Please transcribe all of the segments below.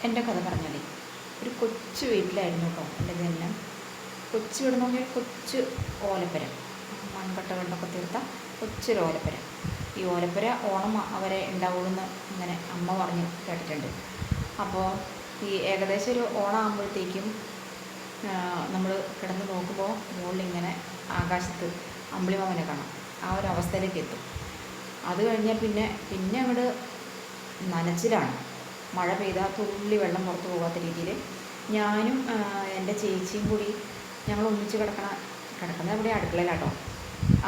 എൻ്റെ കഥ പറഞ്ഞാലേ ഒരു കൊച്ചു വീട്ടിലായിരുന്നു കേട്ടോ എൻ്റെ ജനനം. കൊച്ചു വീടെന്ന് പറഞ്ഞാൽ കൊച്ചു ഓലപ്പുര, മൺകട്ടകളിലൊക്കെ തീർത്ത കൊച്ചൊരു ഓലപ്പുര. ഈ ഓലപ്പുര ഓണം അവരെ ഉണ്ടാവുമെന്ന് ഇങ്ങനെ അമ്മ പറഞ്ഞ് കേട്ടിട്ടുണ്ട്. അപ്പോൾ ഈ ഏകദേശം ഒരു ഓണം ആകുമ്പോഴത്തേക്കും നമ്മൾ കിടന്ന് നോക്കുമ്പോൾ മുകളിലിങ്ങനെ ആകാശത്ത് അമ്പിളിമാമനെ കാണാം. ആ ഒരു അവസ്ഥയിലേക്ക് എത്തും. അത് കഴിഞ്ഞാൽ പിന്നെ അങ്ങോട്ട് നനച്ചിലാണ്. മഴ പെയ്താൽ തുള്ളി വെള്ളം പുറത്ത് പോകാത്ത രീതിയിൽ ഞാനും എൻ്റെ ചേച്ചിയും കൂടി ഞങ്ങൾ ഒന്നിച്ച് കിടക്കുന്നത് ഇവിടെ അടുക്കളയിലാട്ടോ.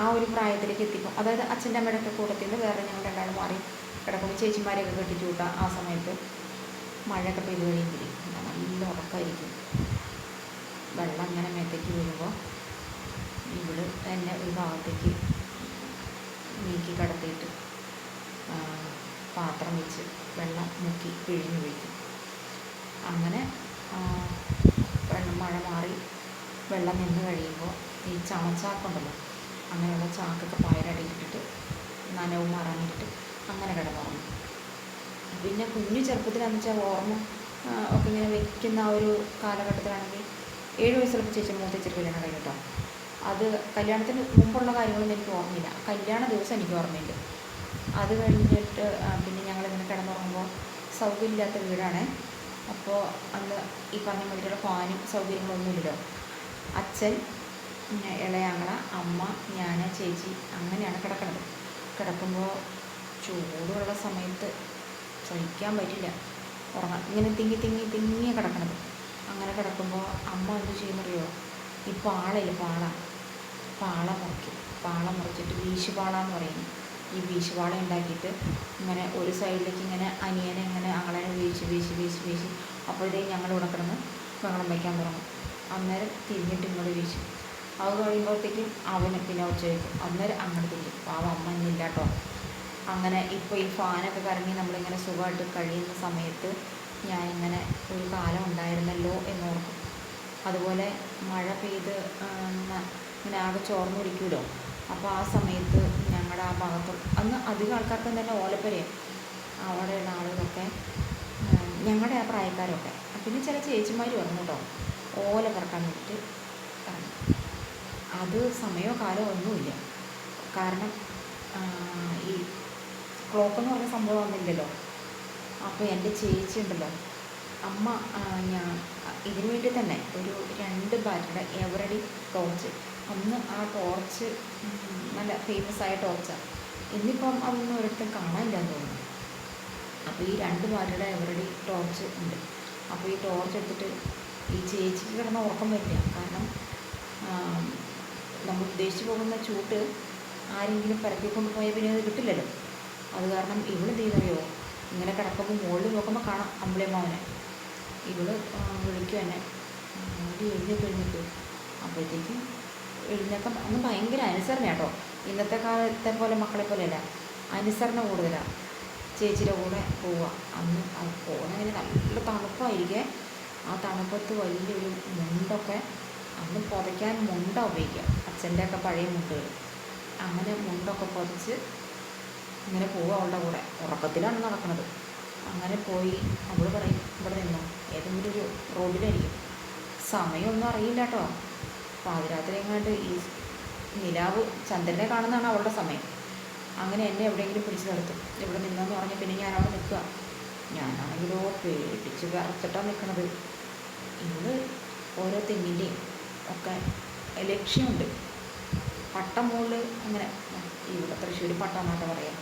ആ ഒരു പ്രായത്തിലേക്ക് എത്തിക്കും. അതായത് അച്ഛൻ്റെ അമ്മയുടെ ഒക്കെ കൂട്ടത്തിൽ നിന്ന് വേറെ ഞങ്ങൾ രണ്ടാളും മാറി കിടക്കുമ്പോൾ ചേച്ചിമാരെയൊക്കെ കെട്ടിച്ചു കൂട്ടാം. ആ സമയത്ത് മഴയൊക്കെ പെയ്ത് കഴിയുമ്പോൾ നല്ല ഉറക്കമായിരിക്കും. വെള്ളം ഇങ്ങനെ മേത്തേക്ക് വീഴുമ്പോൾ ഇവള് എന്നെ ഒരു ഭാഗത്തേക്ക് നീക്കി കിടത്തിയിട്ട് പാത്രം വെച്ച് വെള്ളം മുക്കി പിഴിഞ്ഞ് വീഴ്ത്തും. അങ്ങനെ മഴ മാറി വെള്ളം നിന്ന് കഴിയുമ്പോൾ ഈ ചമച്ചാക്കുണ്ടല്ലോ, അങ്ങനെയുള്ള ചാക്കൊക്കെ പായരടിയിട്ടിട്ട് നനവും മാറാനിട്ടിട്ട് അങ്ങനെ കിടന്നുറങ്ങും. പിന്നെ കുഞ്ഞു ചെറുപ്പത്തിലാണെന്ന് വെച്ചാൽ ഓർമ്മ ഒക്കെ ഇങ്ങനെ വയ്ക്കുന്ന ആ ഒരു കാലഘട്ടത്തിലാണെങ്കിൽ 7 വയസ്സുള്ള ചേച്ചി മൂത്തേച്ചിട്ട് കല്യാണം കഴിഞ്ഞിട്ടോ. അത് കല്യാണത്തിന് മുമ്പുള്ള കാര്യങ്ങളൊന്നും എനിക്ക് ഓർമ്മയില്ല. കല്യാണ ദിവസം എനിക്ക് ഓർമ്മയുണ്ട്. അത് കഴിഞ്ഞിട്ട് പിന്നെ ഞങ്ങളിങ്ങനെ കിടന്നുറങ്ങുമ്പോൾ സൗകര്യമില്ലാത്ത വീടാണ്. അപ്പോൾ അന്ന് ഈ പറഞ്ഞ മാതിരിയുള്ള ഫാനും സൗകര്യങ്ങളൊന്നുമില്ലല്ലോ. അച്ഛൻ, ഇളയാങ്ങള, അമ്മ, ഞാൻ, ചേച്ചി അങ്ങനെയാണ് കിടക്കുന്നത്. കിടക്കുമ്പോൾ ചൂടുള്ള സമയത്ത് സഹിക്കാൻ പറ്റില്ല, ഉറങ്ങാൻ ഇങ്ങനെ തിങ്ങിയ കിടക്കണത്. അങ്ങനെ കിടക്കുമ്പോൾ അമ്മ എന്ത് ചെയ്യുന്നറിയോ, ഈ പാളയില്ല, പാള മുറിക്കും. പാള മുറിച്ചിട്ട് വീശുപാള എന്ന് പറയുന്നു. ഈ വീശുപാള ഉണ്ടാക്കിയിട്ട് ഇങ്ങനെ ഒരു സൈഡിലേക്ക് ഇങ്ങനെ അനിയനെ ഇങ്ങനെ ആളെ വീശി അപ്പോഴത്തേക്കും ഞങ്ങളിവിടെ കിടന്ന് ബഹളം വയ്ക്കാൻ തുടങ്ങും. അന്നേരം തിരിഞ്ഞിട്ട് ഇങ്ങോട്ട് വീശും. അത് കഴിയുമ്പോഴത്തേക്കും അവന് പിന്നെ ഉച്ച വയ്ക്കും. അന്നേരം അങ്ങോട്ട് തിരിക്കും. പാവം അമ്മ ഇന്നില്ല കേട്ടോ. അങ്ങനെ ഇപ്പോൾ ഈ ഫാനൊക്കെ കറങ്ങി നമ്മളിങ്ങനെ സുഖമായിട്ട് കഴിയുന്ന സമയത്ത് ഞാനിങ്ങനെ ഒരു കാലം ഉണ്ടായിരുന്നല്ലോ എന്നോർക്കും. അതുപോലെ മഴ പെയ്ത് ഇങ്ങനെ ആകെ ചോർന്നു പിടിക്കുമല്ലോ. അപ്പോൾ ആ സമയത്ത് ഞങ്ങളുടെ ആ ഭാഗത്ത് അന്ന് അധികം ആൾക്കാർക്ക് തന്നെ ഓലപ്പുരയാണ്. അവിടെയുള്ള ആളുകളൊക്കെ ഞങ്ങളുടെ ആ പ്രായക്കാരൊക്കെ, പിന്നെ ചില ചേച്ചിമാർ വന്നു കേട്ടോ, ഓല പറക്കാൻ വേണ്ടിയിട്ട് ഇറങ്ങി. അത് സമയമോ കാലമോ ഒന്നുമില്ല. കാരണം ഈ ക്ലോക്കെന്ന് പറഞ്ഞ സംഭവം ഒന്നുമില്ലല്ലോ. അപ്പോൾ എൻ്റെ ചേച്ചി ഉണ്ടല്ലോ, അമ്മ ഞാൻ ഇതിനു വേണ്ടി തന്നെ ഒരു 2 ബാറ്ററിയുടെ എവറഡി ടോർച്ച്, അന്ന് ആ ടോർച്ച് നല്ല ഫേമസ് ആയ ടോർച്ചാണ്. ഇന്നിപ്പം അതൊന്നും ഒരിടത്തും കാണാനില്ലാന്ന് തോന്നുന്നു. അപ്പോൾ ഈ 2 ബാറ്ററിയുടെ എവറഡി ടോർച്ച് ഉണ്ട്. അപ്പോൾ ഈ ടോർച്ച് എടുത്തിട്ട് ഈ ചേച്ചിക്ക് കിടന്ന ഉറക്കം വരില്ല. കാരണം നമ്മൾ ഉദ്ദേശിച്ച് പോകുന്ന ചൂട്ട് ആരെങ്കിലും പരത്തിക്കൊണ്ട് പോയാൽ പിന്നെ അത് കിട്ടില്ലല്ലോ. അത് കാരണം ഇവള് ചെയ്യുന്നറിയോ, ഇങ്ങനെ കിടക്കുമ്പോൾ മുകളിൽ നോക്കുമ്പോൾ കാണാം അമ്പിളിയമ്മാവനെ. ഇവള് വിളിക്കും എന്നെ, എഴുന്നേറ്റ്. അപ്പോഴത്തേക്കും എഴുന്നേക്കാൻ അന്ന് ഭയങ്കര അനുസരണ കേട്ടോ. ഇന്നത്തെ കാലത്തെ പോലെ മക്കളെ പോലെയല്ല, അനുസരണ കൂടുതലാണ്. ചേച്ചിയുടെ കൂടെ പോവുക. അന്ന് അത് പോകുന്നതിന് നല്ല തണുപ്പായിരിക്കേ. ആ തണുപ്പത്ത് വലിയൊരു മുണ്ടൊക്കെ, അന്ന് പുതയ്ക്കാൻ മുണ്ട ഉപയോഗിക്കുക, അച്ഛൻ്റെയൊക്കെ പഴയ മുണ്ടുകൾ. അങ്ങനെ മുണ്ടൊക്കെ പുതച്ച് ഇങ്ങനെ പോവുക അവളുടെ കൂടെ. ഉറക്കത്തിലാണ് നടക്കുന്നത്. അങ്ങനെ പോയി അവൾ പറയും, ഇവിടെ നിന്നോ, ഏതെങ്കിലും ഒരു റോഡിലായിരിക്കും. സമയമൊന്നും അറിയില്ല കേട്ടോ. പാതിരാത്രി എങ്ങാണ്ട് ഈ നിലാവ് ചന്ദ്രനെ കാണുന്നതാണ് അവളുടെ സമയം. അങ്ങനെ എന്നെ എവിടെയെങ്കിലും പിടിച്ച് നിർത്തും. ഇവിടെ നിന്നെന്ന് പറഞ്ഞാൽ പിന്നെ ഞാനവിടെ നിൽക്കുക. ഞാനാണെങ്കിലോ പേടിച്ച് വിറച്ചിട്ടാണ് നിൽക്കണത്. ഇവള് ഓരോ തെങ്ങിൻ്റെയും ഒക്കെ ലക്ഷ്യമുണ്ട്. പട്ടം മുകളിൽ അങ്ങനെ, ഇവിടെ തൃശ്ശൂർ പട്ടം എന്നാട്ടോ പറയാം.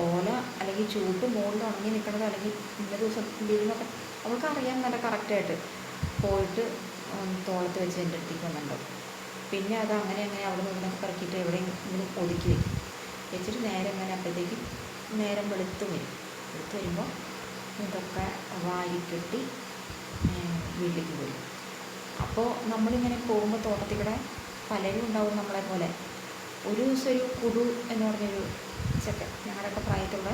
ഓല അല്ലെങ്കിൽ ചൂട്ട് മുകളിൽ ഉണങ്ങി നിൽക്കണത്, അല്ലെങ്കിൽ ഇന്ന ദിവസം വീടിനൊക്കെ അവൾക്ക് അറിയാം നല്ല കറക്റ്റായിട്ട്. പോയിട്ട് തോളത്ത് വെച്ച് എൻ്റെ അടുത്തേക്ക് വന്നിട്ടുണ്ടാവും. പിന്നെ അത് അങ്ങനെ അവിടെ നിന്നൊക്കെ പറക്കിയിട്ട് എവിടെയെങ്കിലും ഒതുക്കി വയ്ക്കും. വെച്ചിട്ട് നേരെ അങ്ങനെ അപ്പോഴത്തേക്കും നേരം വെളുത്ത് വരുമ്പോൾ ഇതൊക്കെ വാരിക്കെട്ടി വീട്ടിലേക്ക് പോരും. അപ്പോൾ നമ്മളിങ്ങനെ പോകുമ്പോൾ തോട്ടത്തിൽ കൂടെ പലരും ഉണ്ടാവും നമ്മളെ പോലെ. ഒരു ദിവസം ഒരു കുടു എന്ന് പറഞ്ഞൊരു ചെക്കൻ, ഞങ്ങളുടെയൊക്കെ പ്രായത്തുള്ള,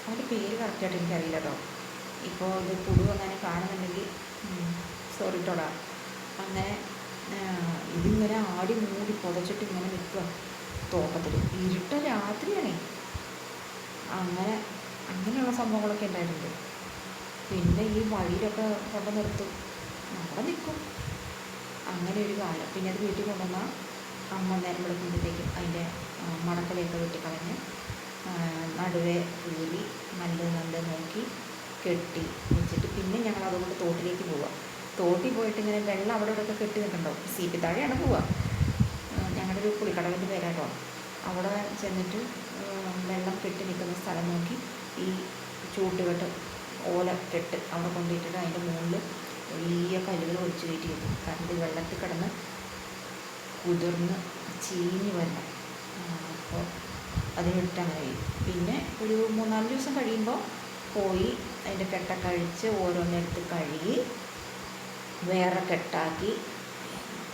അവൻ്റെ പേര് കറക്റ്റായിട്ട് എനിക്കറിയില്ല കേട്ടോ. ഇപ്പോൾ ഇത് കുടു അങ്ങനെ കാണുന്നുണ്ടെങ്കിൽ സോറി കേട്ടോടാ. അങ്ങനെ ഇതിങ്ങനെ ആടി മൂടി പുതച്ചിട്ട് ഇങ്ങനെ നിൽക്കുക തോട്ടത്തിൽ. ഇരുട്ട രാത്രിയാണേ. അങ്ങനെയുള്ള സംഭവങ്ങളൊക്കെ ഉണ്ടായിട്ടുണ്ട്. പിന്നെ ഈ വഴിയിലൊക്കെ കൊണ്ട് നിർത്തും, അവിടെ നിൽക്കും. അങ്ങനെ ഒരു കാലം. പിന്നെ അത് വീട്ടിൽ കൊണ്ടുവന്നാൽ അമ്മ നേരം വെളുക്കുമ്പോഴത്തേക്കും അതിൻ്റെ മടക്കലയൊക്കെ വെട്ടിക്കളഞ്ഞ് നടുവേ കീറി നല്ല നോക്കി കെട്ടി വെച്ചിട്ട് പിന്നെ ഞങ്ങൾ അതുകൊണ്ട് തോട്ടിലേക്ക് പോവുക. തോട്ടിൽ പോയിട്ട് ഇങ്ങനെ വെള്ളം അവിടെ ഇവിടെയൊക്കെ കെട്ടി നിൽക്കണ്ടാവും. സീപ്പി താഴെയാണ് പോവുക. ഞങ്ങളുടെ ഒരു പുളിക്കടവിൻ്റെ പേരാട്ടോ. അവിടെ ചെന്നിട്ട് വെള്ളം കെട്ടി നിൽക്കുന്ന സ്ഥലം നോക്കി ഈ ചൂട്ടുകെട്ട് ഓല കെട്ട് അവിടെ കൊണ്ടിട്ടിട്ട് അതിൻ്റെ മുകളിൽ വലിയ കല്ലുകൾ ഒഴിച്ച് കയറ്റി വെക്കും. കാരണം ഇത് വെള്ളത്തിൽ കിടന്ന് കുതിർന്ന് ചീഞ്ഞ് വരണം. അപ്പോൾ അതിനിട്ട് അങ്ങനെ കഴിയും. പിന്നെ ഒരു 3-4 ദിവസം കഴിയുമ്പോൾ പോയി അതിൻ്റെ കെട്ടൊക്കെ അഴിച്ച് ഓരോന്നെടുത്ത് കഴുകി വേറെ കെട്ടാക്കി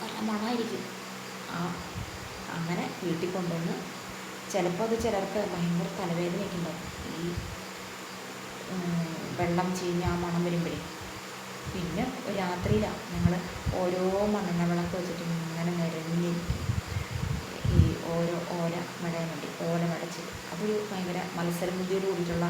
നല്ല മണമായിരിക്കും. അങ്ങനെ വീട്ടിൽ കൊണ്ടുവന്ന് ചിലപ്പോൾ അത് ചിലർക്ക് ഭയങ്കര തലവേദനയൊക്കെ ഉണ്ടാവും, ഈ വെള്ളം ചീഞ്ഞ് ആ മണം വരുമ്പോഴേ. പിന്നെ രാത്രിയിലാണ് ഞങ്ങൾ ഓരോ മണ്ണെണ്ണ വിളക്ക് വെച്ചിട്ട് ഇങ്ങനെ നിരങ്ങിയിരിക്കും ഈ ഓരോ ഓല മെടയാൻ വേണ്ടി. ഓല മെടച്ച് അതൊരു ഭയങ്കര മത്സരബുദ്ധിയോട് കൂടിയിട്ടുള്ള